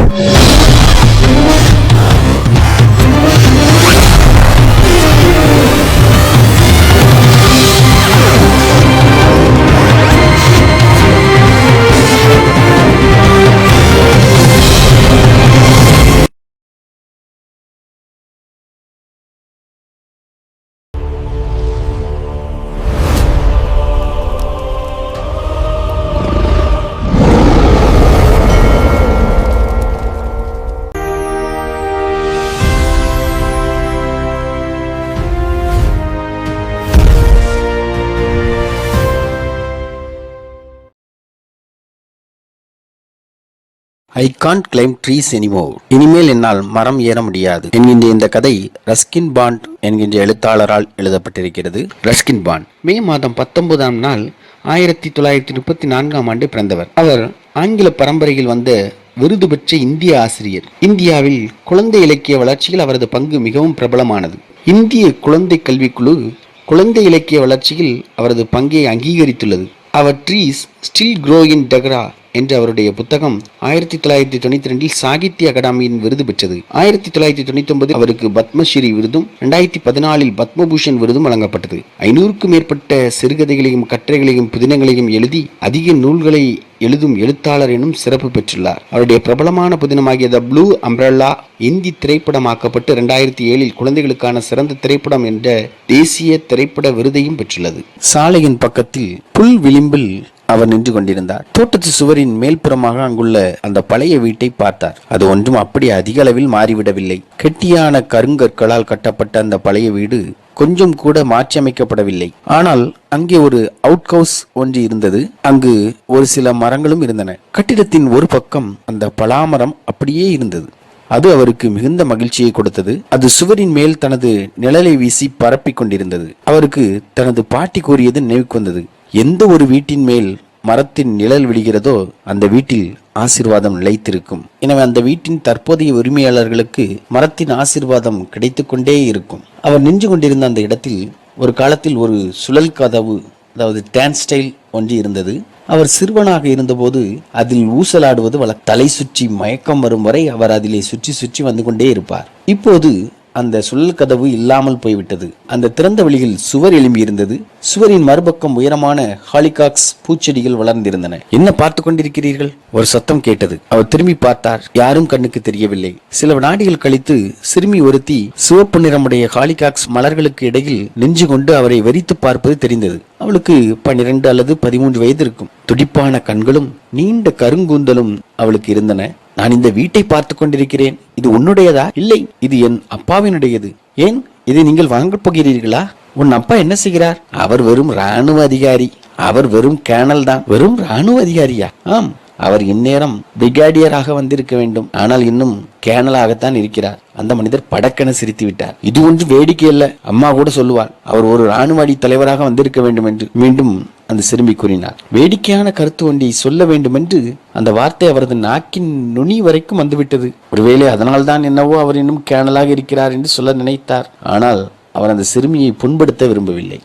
I can't climb trees anymore. இனிமேல் என்னால் மரம் ஏற முடியாது என்கின்ற இந்த கதை ரஸ்கின் பாண்ட் என்கின்ற எழுத்தாளரால் எழுதப்பட்டிருக்கிறது. ரஸ்கின் பாண்ட் மே மாதம் 19ஆம் நாள் 1934ஆம் ஆண்டு பிறந்தவர். அவர் ஆங்கில பரம்பரையில் வந்த விருது பெற்ற இந்திய ஆசிரியர். இந்தியாவில் குழந்தை இலக்கிய வளர்ச்சியில் அவரது பங்கு மிகவும் பிரபலமானது. இந்திய குழந்தை கல்விக்குழு குழந்தை இலக்கிய வளர்ச்சியில் அவரது பங்கை அங்கீகரித்துள்ளது. அவர் ட்ரீஸ் ஸ்டில் க்ரோ இன் டெக்ரா என்ற அவருடைய புத்தகம் 1992 சாகித்ய அகாடமியின் விருது பெற்றது. 1999 அவருக்கு பத்மஸ்ரீ விருதும் 2014 பத்மபூஷன் விருதும் வழங்கப்பட்டது. 500க்கும் மேற்பட்ட சிறுகதைகளையும் கட்டுரைகளையும் புதினங்களையும் எழுதி அதிக நூல்களை எழுதும் எழுத்தாளர் எனும் சிறப்பு பெற்றுள்ளார். அவருடைய பிரபலமான புதினமாகிய த ப்ளூ அம்ப்ரெல்லா இந்தி திரைப்படமாக்கப்பட்டு 2007 குழந்தைகளுக்கான சிறந்த திரைப்படம் என்ற தேசிய திரைப்பட விருதையும் பெற்றுள்ளது. சாலையின் பக்கத்தில் புல் விளிம்பில் அவர் நின்று கொண்டிருந்தார். தோட்டத்து சுவரின் மேல்புறமாக அங்குள்ள அந்த பழைய வீட்டை பார்த்தார். அது ஒன்றும் அப்படி அதிக அளவில் மாறிவிடவில்லை. கெட்டியான கருங்கற்களால் கட்டப்பட்ட அந்த பழைய வீடு கொஞ்சம் கூட மாற்றியமைக்கப்படவில்லை. ஆனால் அங்கே ஒரு அவுட் ஹவுஸ் ஒன்று இருந்தது. அங்கு ஒரு சில மரங்களும் இருந்தன. கட்டிடத்தின் ஒரு பக்கம் அந்த பலாமரம் அப்படியே இருந்தது. அது அவருக்கு மிகுந்த மகிழ்ச்சியை கொடுத்தது. அது சுவரின் மேல் தனது நிழலை வீசி பரப்பிக் கொண்டிருந்தது. அவருக்கு தனது பாட்டி கூறியது நினைவுக்கு வந்தது. எந்த ஒரு வீட்டின் மேல் மரத்தின் நிழல் விழுகிறதோ அந்த வீட்டில் ஆசீர்வாதம் நிலைத்திருக்கும். எனவே அந்த வீட்டின் தற்போதைய உரிமையாளர்களுக்கு மரத்தின் ஆசீர்வாதம் கிடைத்து கொண்டே இருக்கும். அவர் நின்று கொண்டிருந்த அந்த இடத்தில் ஒரு காலத்தில் ஒரு சுழல் கதவு, அதாவது டான்ஸ்டைல் ஒன்று இருந்தது. அவர் சிறுவனாக இருந்தபோது அதில் ஊசலாடுவது தலை சுற்றி மயக்கம் வரும் வரை அவர் அதிலே சுற்றி சுற்றி வந்து கொண்டே இருப்பார். இப்போது அந்த சுழல் கதவு இல்லாமல் போய்விட்டது. அந்த திறந்த வெளியில் சுவர் எழும்பி இருந்தது. சுவரின் மறுபக்கம் உயரமான ஹாலிகாக்ஸ் பூச்செடிகள் வளர்ந்திருந்தன. என்ன பார்த்து கொண்டிருக்கிறீர்கள்? ஒரு சத்தம் கேட்டது. அவர் திரும்பி பார்த்தார். யாரும் கண்ணுக்கு தெரியவில்லை. சில வினாடிகள் கழித்து சிறுமி ஒருத்தி சிவப்பு நிறமுடைய ஹாலிகாக்ஸ் மலர்களுக்கு இடையில் நின்று கொண்டு அவரை வெறித்து பார்ப்பது தெரிந்தது. அவளுக்கு 12 அல்லது 13 வயது இருக்கும். துடிப்பான கண்களும் நீண்ட கருங்கூந்தலும் அவளுக்கு இருந்தன. நான் இந்த வீட்டை பார்த்து கொண்டிருக்கிறேன். இது உன்னுடையதா? இல்லை, இது என் அப்பாவினுடையது. ஏன் இதை நீங்கள் வாங்கப் போகிறீர்களா? உன் அப்பா என்ன செய்கிறார்? அவர் வெறும் இராணுவ அதிகாரி. அவர் வெறும் கேர்னல் தான். வெறும் இராணுவ அதிகாரியா? ஆம், அவர் இந்நேரம் பிரிகேடியராக வந்திருக்க வேண்டும். ஆனால் இன்னும் கேர்னலாகத்தான் இருக்கிறார். அந்த மனிதர் படக்கென சிரித்து விட்டார். இது ஒன்று வேடிக்கை அல்ல. அம்மா கூட சொல்லுவார், அவர் ஒரு இராணுவ அடி தலைவராக வந்திருக்க வேண்டும் என்று. மீண்டும் அந்த சிறுமி கூறினார். வேடிக்கையான கருத்து ஒன்றை சொல்ல வேண்டும் என்று அந்த வார்த்தை அவரது நாக்கின் நுனி வரைக்கும் வந்துவிட்டது. ஒருவேளை அதனால்தான் என்னவோ அவர் இன்னும் கேர்னலாக இருக்கிறார் என்று சொல்ல நினைத்தார். ஆனால் அவர் அந்த சிறுமியை புண்படுத்த விரும்பவில்லை.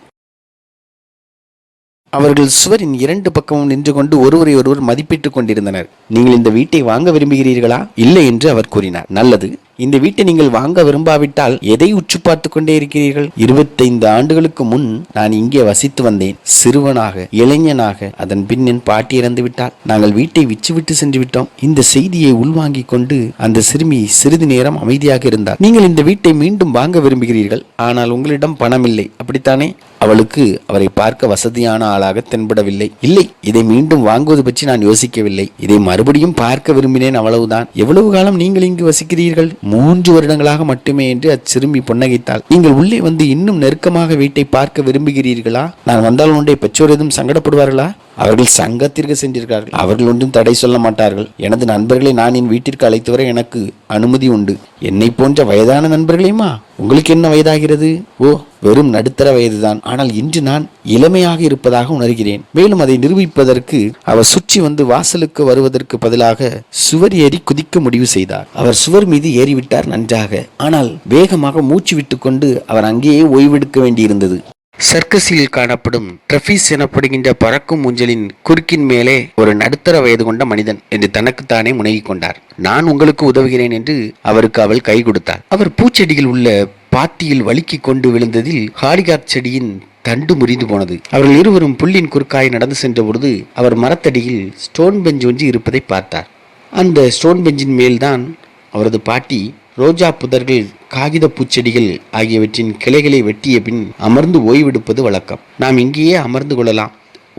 அவர்கள் சுவரின் 2 பக்கமும் நின்று கொண்டு ஒருவரை ஒருவர் மதிப்பிட்டுக் கொண்டிருந்தனர். நீங்கள் இந்த வீட்டை வாங்க விரும்புகிறீர்களா? இல்லை என்று அவர் கூறினார். நல்லது, இந்த வீட்டை நீங்கள் வாங்க விரும்பாவிட்டால் எதை உற்று பார்த்து கொண்டே இருக்கிறீர்கள்? 25 ஆண்டுகளுக்கு முன் நான் இங்கே வசித்து வந்தேன். சிறுவனாக, இளைஞனாக. அதன் பின் என் பாட்டி இறந்து விட்டால் நாங்கள் வீட்டை விற்றுவிட்டு சென்று விட்டோம். இந்த செய்தியை உள்வாங்கிக் கொண்டு அந்த சிறுமி சிறிது நேரம் அமைதியாக இருந்தார். நீங்கள் இந்த வீட்டை மீண்டும் வாங்க விரும்புகிறீர்கள், ஆனால் உங்களிடம் பணம் இல்லை, அப்படித்தானே? அவளுக்கு அவரை பார்க்க வசதியான ஆளாக தென்படவில்லை. இல்லை, இதை மீண்டும் வாங்குவது பற்றி நான் யோசிக்கவில்லை. இதை மறுபடியும் பார்க்க விரும்பினேன், அவ்வளவுதான். எவ்வளவு காலம் நீங்கள் இங்கு வசிக்கிறீர்கள்? 3 வருடங்களாக மட்டுமே என்று அச்சிறுமி புன்னகைத்தாள். நீங்கள் உள்ளே வந்து இன்னும் நெருக்கமாக வீட்டை பார்க்க விரும்புகிறீர்களா? நான் வந்தால் உன்னுடைய பெற்றோர் எதுவும் சங்கடப்படுவார்களா? அவர்கள் சங்கத்திற்கு சென்றிருக்கிறார்கள். அவர்கள் ஒன்றும் தடை சொல்ல மாட்டார்கள். எனது நண்பர்களை நான் என் வீட்டிற்கு அழைத்து வர எனக்கு அனுமதி உண்டு. என்னை போன்ற வயதான நண்பர்களையுமா? உங்களுக்கு என்ன வயதாகிறது? ஓ, வெறும் நடுத்தர வயதுதான். ஆனால் இன்று நான் இளமையாக இருப்பதாக உணர்கிறேன். மேலும் அதை நிரூபிப்பதற்கு அவர் சுற்றி வந்து வாசலுக்கு வருவதற்கு பதிலாக சுவர் ஏறி குதிக்க முடிவு செய்தார். அவர் சுவர் மீது ஏறிவிட்டார். நன்றாக. ஆனால் வேகமாக மூச்சு விட்டு கொண்டு அவர் அங்கேயே ஓய்வெடுக்க வேண்டியிருந்தது. சர்க்கஸில் காணப்படும் ட்ரபீஸ் எனப்படுகின்ற பறக்கும் ஊஞ்சலின் குறுக்கின் மேலே ஒரு நடுத்தர வயது கொண்ட மனிதன் என்று தனக்குத்தானே முனகிக் கொண்டார். நான் உங்களுக்கு உதவுகிறேன் என்று அவருக்கு அவள் கை கொடுத்தாள். அவர் பூச்செடியில் உள்ள பாத்தியில் வழுக்கி கொண்டு விழுந்ததில் ஹாலிகாத் செடியின் தண்டு முறிந்து போனது. அவர்கள் இருவரும் புல்லின் குறுக்காய் நடந்து சென்ற பொழுது அவர் மரத்தடியில் ஸ்டோன் பெஞ்ச் ஒன்று இருப்பதை பார்த்தார். அந்த ஸ்டோன் பெஞ்சின் மேல்தான் அவரது பாட்டி ரோஜா புதர்கள், காகித பூச்செடிகள் ஆகியவற்றின் கிளைகளை வெட்டிய பின் அமர்ந்து ஓய்வெடுப்பது வழக்கம். நாம் இங்கேயே அமர்ந்து கொள்ளலாம்,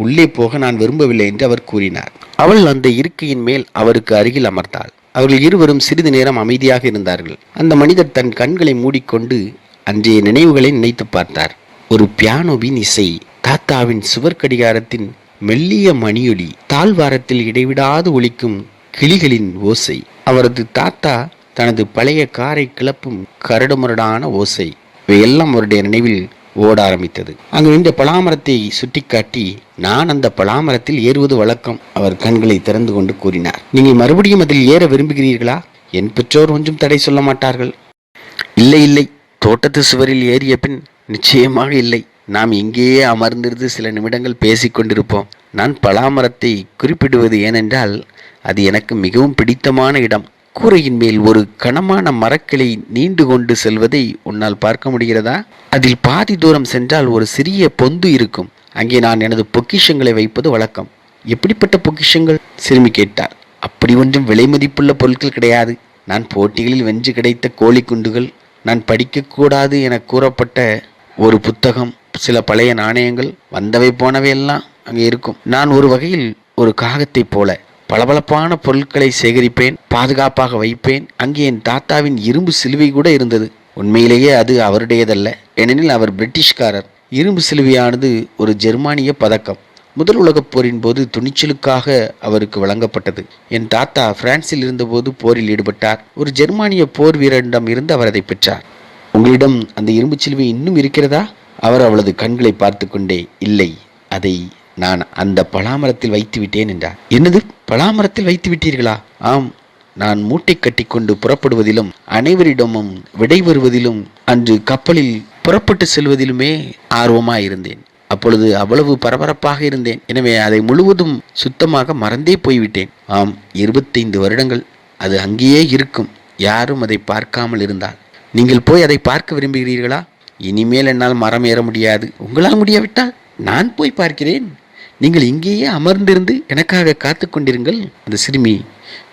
உள்ளே போக நான் விரும்பவில்லை என்று அவர் கூறினார். அவள் அந்த இருக்கையின் மேல் அவருக்கு அருகில் அமர்ந்தாள். அவர்கள் இருவரும் சிறிது நேரம் அமைதியாக இருந்தார்கள். அந்த மனிதர் தன் கண்களை மூடிக்கொண்டு அன்றைய நினைவுகளை நினைத்து பார்த்தார். ஒரு பியானோவின் இசை, தாத்தாவின் சுவர் கடிகாரத்தின் மெல்லிய மணியொலி, தாழ்வாரத்தில் இடைவிடாது ஒலிக்கும் கிளிகளின் ஓசை, அவரது தாத்தா தனது பழைய காரை கிளப்பும் கரடுமுரடான ஓசை, இவையெல்லாம் அவருடைய நினைவில் ஓட ஆரம்பித்தது. அங்கு நின்ற பலாமரத்தை சுட்டிக்காட்டி, நான் அந்த பலாமரத்தில் ஏறுவது வழக்கம், அவர் கண்களை திறந்து கொண்டு கூறினார். நீங்கள் மறுபடியும் அதில் ஏற விரும்புகிறீர்களா? என் பெற்றோர் ஒன்றும் தடை சொல்ல மாட்டார்கள். இல்லை இல்லை, தோட்டத்து சுவரில் ஏறிய பின் நிச்சயமாக இல்லை. நாம் இங்கேயே அமர்ந்திருந்து சில நிமிடங்கள் பேசிக்கொண்டிருப்போம். நான் பலாமரத்தை குறிப்பிடுவது ஏனென்றால் அது எனக்கு மிகவும் பிடித்தமான இடம். கூரையின் மேல் ஒரு கனமான மரக்கிளை நீண்டு கொண்டு செல்வதை உன்னால் பார்க்க முடிகிறதா? அதில் பாதி தூரம் சென்றால் ஒரு சிறிய பொந்து இருக்கும். அங்கே நான் எனது பொக்கிஷங்களை வைப்பது வழக்கம். எப்படிப்பட்ட பொக்கிஷங்கள்? சிறுமி கேட்டார். அப்படி ஒன்றும் விலை மதிப்புள்ள பொருட்கள் கிடையாது. நான் போட்டிகளில் வென்று கிடைத்த கோழி குண்டுகள், நான் படிக்கக்கூடாது என கூறப்பட்ட ஒரு புத்தகம், சில பழைய நாணயங்கள், வந்தவை போனவை எல்லாம் அங்கே இருக்கும். நான் ஒரு வகையில் ஒரு காகத்தை போல பளபளப்பான பொருட்களை சேகரிப்பேன், பாதுகாப்பாக வைப்பேன். அங்கே என் தாத்தாவின் இரும்பு சிலுவை கூட இருந்தது. உண்மையிலேயே அது அவருடையதல்ல, ஏனெனில் அவர் பிரிட்டிஷ்காரர். இரும்பு சிலுவையானது ஒரு ஜெர்மானிய பதக்கம். முதல் உலகப் போரின் போது துணிச்சலுக்காக அவருக்கு வழங்கப்பட்டது. என் தாத்தா பிரான்சில் இருந்தபோது போரில் ஈடுபட்டார். ஒரு ஜெர்மானிய போர் வீரரிடம் இருந்து அவர் அதை பெற்றார். உங்களிடம் அந்த இரும்பு சிலுவை இன்னும் இருக்கிறதா? அவர் அவளது கண்களை பார்த்து கொண்டே, இல்லை, அதை நான் அந்த பலாமரத்தில் வைத்து விட்டேன் என்றார். என்னது, பலாமரத்தில் வைத்து விட்டீர்களா? ஆம், நான் மூட்டை கட்டி கொண்டு புறப்படுவதிலும் அனைவரிடமும் விடை வருவதிலும் அன்று கப்பலில் புறப்பட்டு செல்வதிலுமே ஆர்வமாயிருந்தேன். அப்பொழுது அவ்வளவு பரபரப்பாக இருந்தேன். எனவே அதை முழுவதும் சுத்தமாக மறந்தே போய்விட்டேன். ஆம், 25 வருடங்கள் அது அங்கேயே இருக்கும், யாரும் அதை பார்க்காமல் இருந்தால். நீங்கள் போய் அதை பார்க்க விரும்புகிறீர்களா? இனிமேல் என்னால் மரம் ஏற முடியாது. உங்களால் முடியாவிட்டால் நான் போய் பார்க்கிறேன். நீங்கள் இங்கேயே அமர்ந்திருந்து எனக்காக காத்து கொண்டிருங்கள். அந்த சிறுமி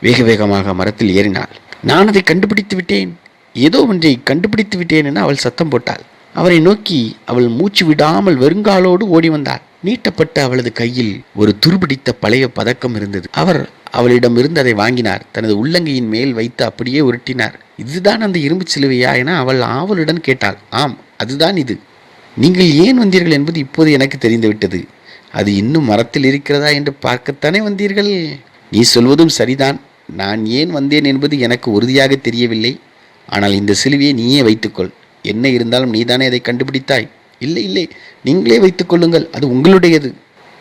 வேக வேகமாக மரத்தில் ஏறினாள். நான் அதை கண்டுபிடித்து விட்டேன், ஏதோ ஒன்றை கண்டுபிடித்து விட்டேன் என அவள் சத்தம் போட்டாள். அவரை நோக்கி அவள் மூச்சு விடாமல் வெறுங்காலோடு ஓடி வந்தாள். நீட்டப்பட்ட அவளது கையில் ஒரு துருபிடித்த பழைய பதக்கம் இருந்தது. அவர் அவளிடம் இருந்து அதை வாங்கினார். தனது உள்ளங்கையின் மேல் வைத்து அப்படியே உருட்டினார். இதுதான் அந்த இரும்பு சிலுவையா என அவள் ஆவலுடன் கேட்டாள். ஆம், அதுதான் இது. நீங்கள் ஏன் வந்தீர்கள் என்பது இப்போது எனக்கு தெரிந்துவிட்டது. அது இன்னும் மரத்தில் இருக்கிறதா என்று பார்க்கத்தானே வந்தீர்கள்? நீ சொல்வதும் சரிதான். நான் ஏன் வந்தேன் என்பது எனக்கு உறுதியாக தெரியவில்லை. ஆனால் இந்த சிலுவையை நீயே வைத்துக்கொள். என்ன இருந்தாலும் நீதானே அதை கண்டுபிடித்தாய். இல்லை இல்லை, நீங்களே வைத்துக்கொள்ளுங்கள், அது உங்களுடையது.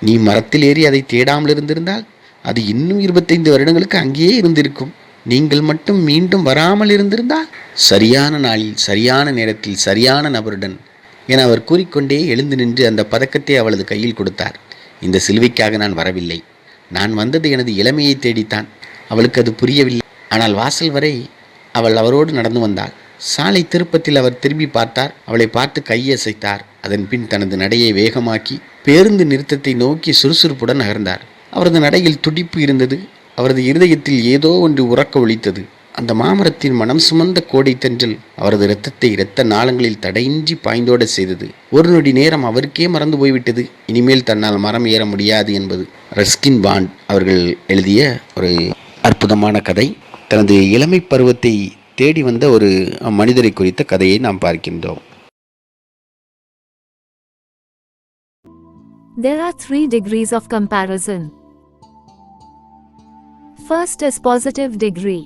நீ மரத்தில் ஏறி அதை தேடாமல் இருந்திருந்தால் அது இன்னும் 25 வருடங்களுக்கு அங்கேயே இருந்திருக்கும். நீங்கள் மட்டும் மீண்டும் வராமல் இருந்திருந்தால், சரியான நாளில் சரியான நேரத்தில் சரியான நபருடன் என அவர் கூறிக்கொண்டே எழுந்து நின்று அந்த பதக்கத்தை அவளது கையில் கொடுத்தார். இந்த சிலுவைக்காக நான் வரவில்லை. நான் வந்தது எனது இளமையை தேடித்தான். அவளுக்கு அது புரியவில்லை. ஆனால் வாசல் வரை அவள் அவரோடு நடந்து வந்தாள். சாலை திருப்பத்தில் அவர் திரும்பி பார்த்தார். அவளை பார்த்து கையசைத்தார். அதன் பின் தனது நடையை வேகமாக்கி பேருந்து நிறுத்தத்தை நோக்கி சுறுசுறுப்புடன் நகர்ந்தார். அவரது நடையில் துடிப்பு இருந்தது. அவரது இருதயத்தில் ஏதோ ஒன்று உறக்க ஒலித்தது. அந்த மாமரத்தின் மனம் சுமந்த கோடை தென்றல் அவரது இரத்தத்தை இரத்த நாளங்களில் தடையின்றி பாய்ந்தோட செய்தது. ஒரு நொடி நேரம் அவருக்கே மறந்து போய்விட்டது இனிமேல் தன்னால் மரம் ஏற முடியாது என்பது. ரஸ்கின் பாண்ட் அவர்கள் எழுதிய ஒரு அற்புதமான கதை. தனது இளமை பருவத்தை தேடி வந்த ஒரு மனிதரை குறித்த கதையை நாம் பார்க்கின்றோம். There are 3 degrees of comparison. First is positive degree.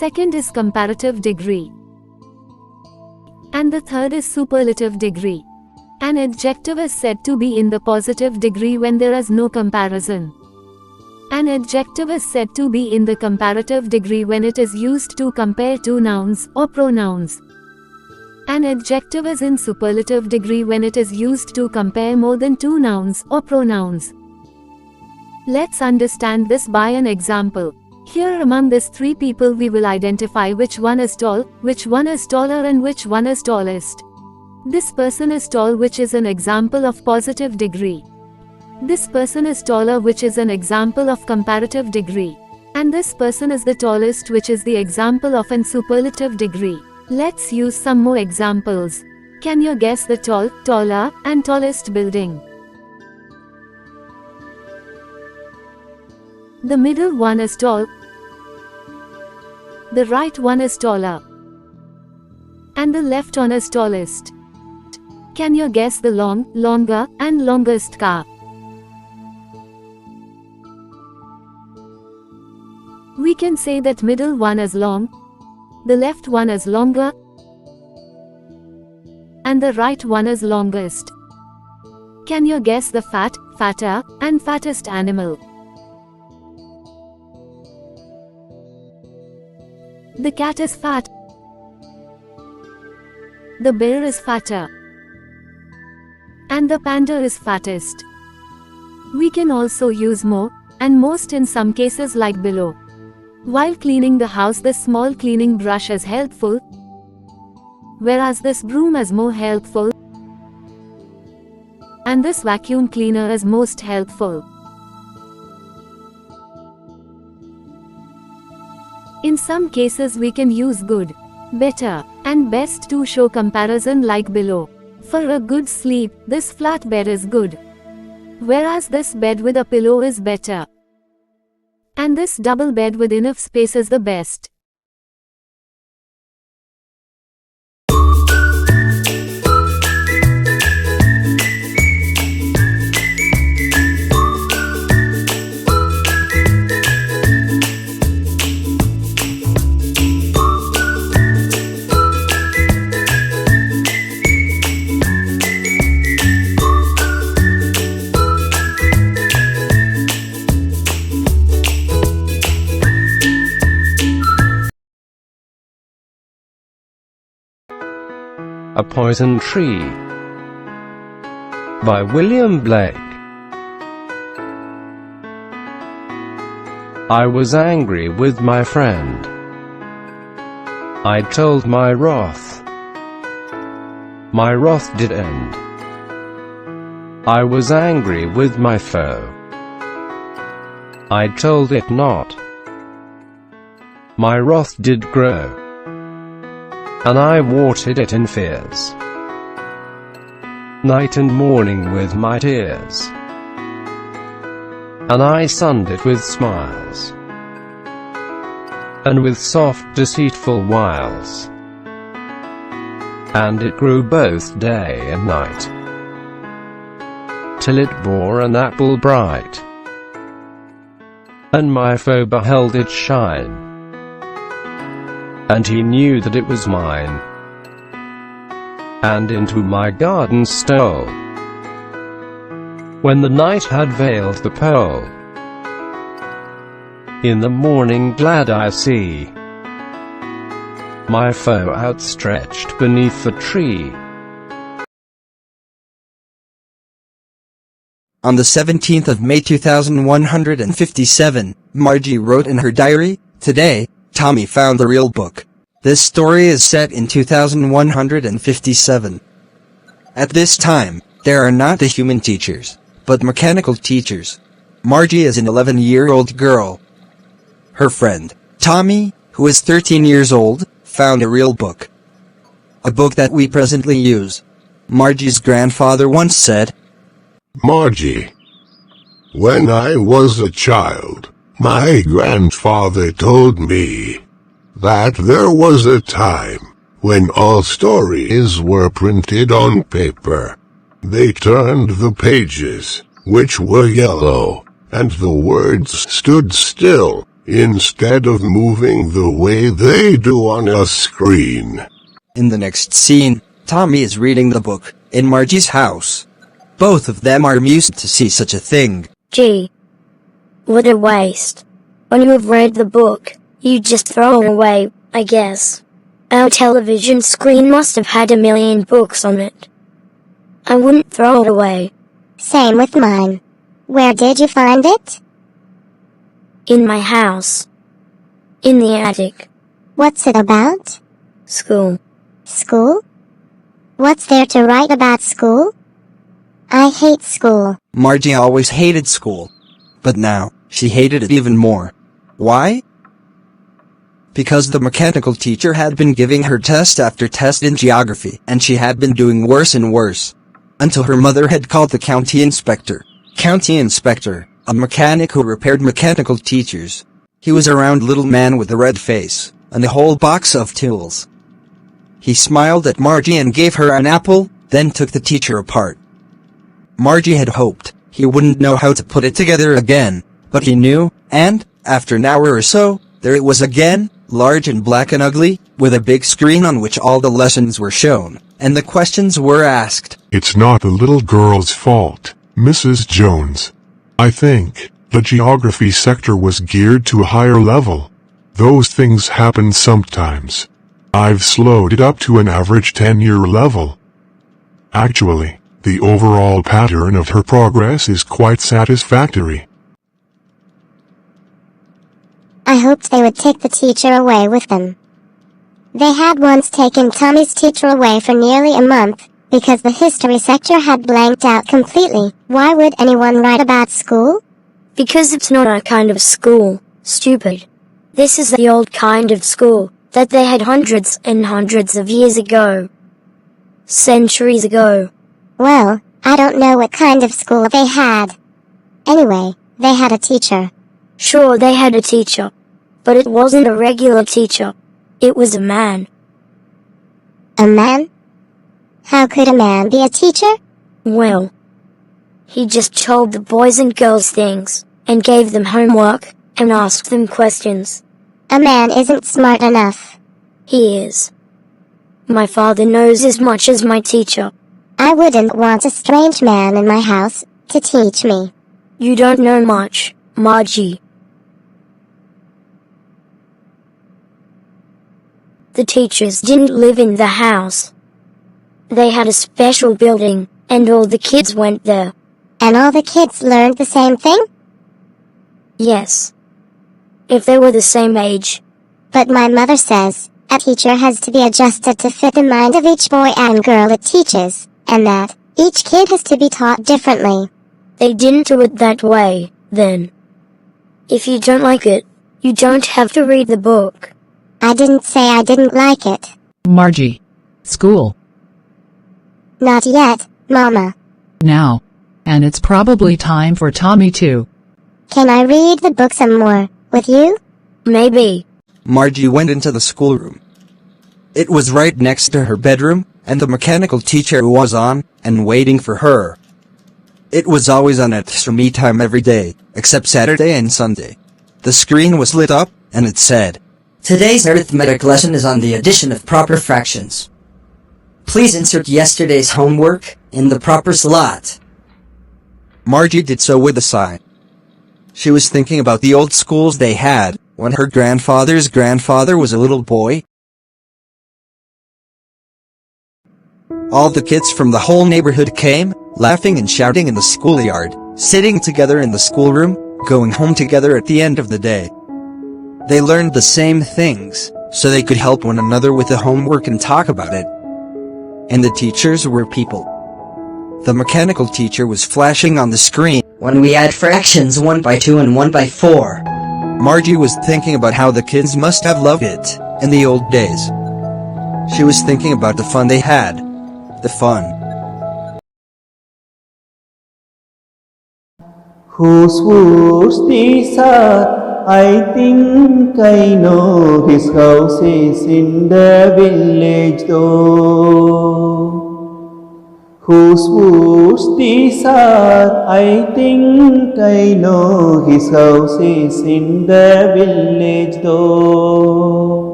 Second is comparative degree. And the third is superlative degree. An adjective is said to be in the positive degree when there is no comparison. An adjective is said to be in the comparative degree when it is used to compare two nouns or pronouns. An adjective is in superlative degree when it is used to compare more than two nouns or pronouns. Let's understand this by an example. Here among these three people we will identify which one is tall, which one is taller and which one is tallest. This person is tall, which is an example of positive degree. This person is taller, which is an example of comparative degree. And this person is the tallest, which is the example of an superlative degree. Let's use some more examples. Can you guess the tall, taller, and tallest building? The middle one is tall. The right one is taller. And the left one is tallest. Can you guess the long, longer, and longest car? We can say that middle one is long, the left one is longer, and the right one is longest. Can you guess the fat, fatter, and fattest animal? The cat is fat. The bear is fatter. And the panda is fattest. We can also use more and most in some cases like below. While cleaning the house, this small cleaning brush is helpful, whereas this broom is more helpful, and this vacuum cleaner is most helpful. In some cases we can use good, better, and best to show comparison like below. For a good sleep, this flat bed is good, whereas this bed with a pillow is better. And this double bed with enough space is the best. A Poison Tree by William Blake. I was angry with my friend. I told my wrath. My wrath did end. I was angry with my foe. I told it not. My wrath did grow, and I watered it in fears, night and morning with my tears, and I sunned it with smiles, and with soft deceitful wiles, and it grew both day and night, till it bore an apple bright, and my foe beheld it shine, and he knew that it was mine, and into my garden stole. When the night had veiled the pole, in the morning glad I see my foe outstretched beneath the tree. On the 17th of May 2157, Margie wrote in her diary, "Today, Tommy found the real book." This story is set in 2157. At this time, there are not the human teachers, but mechanical teachers. Margie is an 11-year-old girl. Her friend, Tommy, who is 13 years old, found a real book. A book that we presently use. Margie's grandfather once said, "Margie, when I was a child, my grandfather told me that there was a time when all stories were printed on paper. They turned the pages, which were yellow, and the words stood still, instead of moving the way they do on a screen." In the next scene, Tommy is reading the book, in Margie's house. Both of them are amused to see such a thing. Gee, what a waste. When you have read the book, you just throw it away, I guess. Our television screen must have had 1,000,000 books on it. I wouldn't throw it away. Same with mine. Where did you find it? In my house. In the attic. What's it about? School. School? What's there to write about school? I hate school. Margie always hated school. But now, she hated it even more. Why? Because the mechanical teacher had been giving her test after test in geography, and she had been doing worse and worse. Until her mother had called the county inspector. County inspector, a mechanic who repaired mechanical teachers. He was a round little man with a red face, and a whole box of tools. He smiled at Margie and gave her an apple, then took the teacher apart. Margie had hoped he wouldn't know how to put it together again, but he knew, and, after an hour or so, there it was again, large and black and ugly, with a big screen on which all the lessons were shown, and the questions were asked. It's not the little girl's fault, Mrs. Jones. I think the geography sector was geared to a higher level. Those things happen sometimes. I've slowed it up to an average 10-year level. Actually, the overall pattern of her progress is quite satisfactory. I hoped they would take the teacher away with them. They had once taken Tommy's teacher away for nearly a month, because the history sector had blanked out completely. Why would anyone write about school? Because it's not our kind of school, stupid. This is the old kind of school that they had hundreds and hundreds of years ago. Centuries ago. Well, I don't know what kind of school they had. Anyway, they had a teacher. Sure, they had a teacher. But it wasn't a regular teacher. It was a man. A man? How could a man be a teacher? Well, he just told the boys and girls things, and gave them homework, and asked them questions. A man isn't smart enough. He is. My father knows as much as my teacher. I wouldn't want a strange man in my house to teach me. You don't know much, Margie. The teachers didn't live in the house. They had a special building, and all the kids went there. And all the kids learned the same thing? Yes. If they were the same age. But my mother says, a teacher has to be adjusted to fit the mind of each boy and girl it teaches, and that each kid has to be taught differently. They didn't do it that way, then. If you don't like it, you don't have to read the book. I didn't say I didn't like it. Margie. School. Not yet, Mama. Now. And it's probably time for Tommy too. Can I read the book some more, with you? Maybe. Margie went into the schoolroom. It was right next to her bedroom, and the mechanical teacher was on, and waiting for her. It was always on at me time every day, except Saturday and Sunday. The screen was lit up, and it said, Today's arithmetic lesson is on the addition of proper fractions. Please insert yesterday's homework in the proper slot. Margie did so with a sigh. She was thinking about the old schools they had, when her grandfather's grandfather was a little boy. All the kids from the whole neighborhood came, laughing and shouting in the schoolyard, sitting together in the schoolroom, going home together at the end of the day. They learned the same things, so they could help one another with the homework and talk about it. And the teachers were people. The mechanical teacher was flashing on the screen. When we add fractions 1 by 2 and 1 by 4. Margie was thinking about how the kids must have loved it, in the old days. She was thinking about the fun they had. The fun. Whose woods these are? I think I know his house is in the village though. Whose woods these are? I think I know his house is in the village though.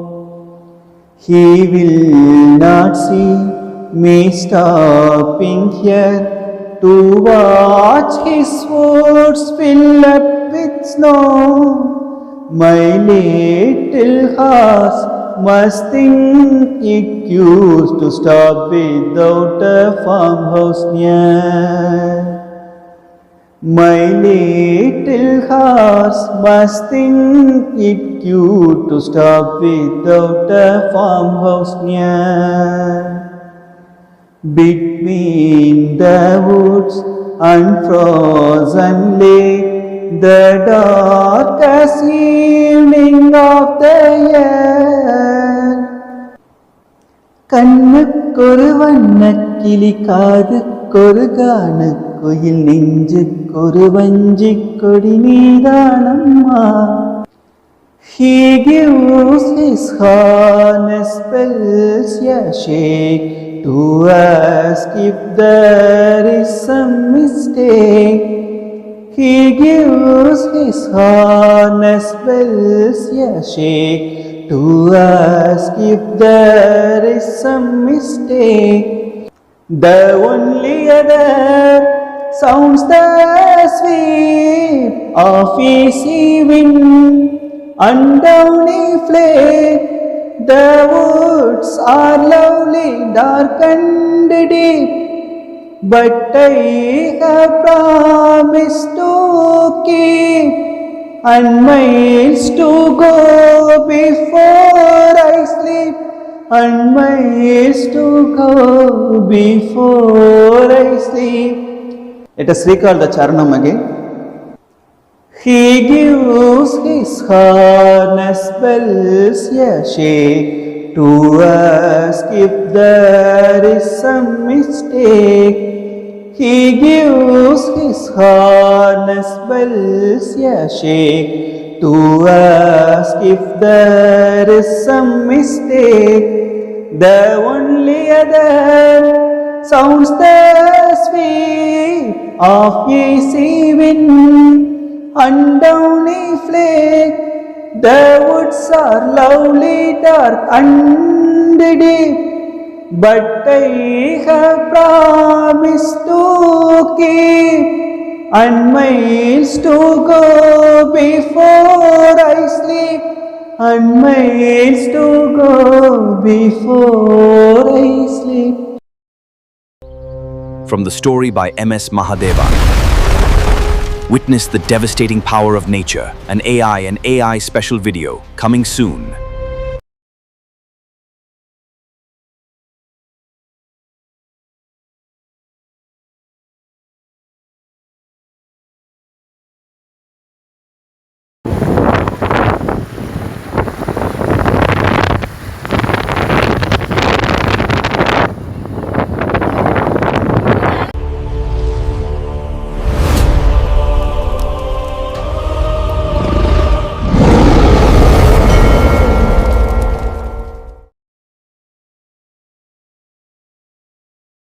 He will not see me stopping here to watch his woods fill up with snow. My little horse must think it used to stop without a farmhouse near. My little horse must think it cute to stop without a farmhouse near. Between the woods and frozen lake, the darkest evening of the year. கண்ணுக்கொரு வண்ணக்கிளி காதுக்கொரு காணுக்குயில் நெஞ்சுக்கொரு வஞ்சிக் கொடி நீதானம்மா. He gives his harness bells a shake to ask if there is some mistake. He gives his harness bells a shake to ask if there is some mistake. The only other sounds the sweep of easy wind and downy flake. The woods are lovely, dark and deep, but I have promised to keep, and miles to go before I sleep, and miles to go before I sleep. Let us recall the charanam again. He gives his harness bells a shake to ask if there is some mistake. He gives his harness bells a shake to ask if there is some mistake. The only other sounds the sweep of easy wind and downy flake. The woods are lovely, dark and deep, but I have promised to keep, and miles to go before I sleep, and miles to go before I sleep. From the story by M.S. Mahadeva. Witness the devastating power of nature, an AI special video coming soon.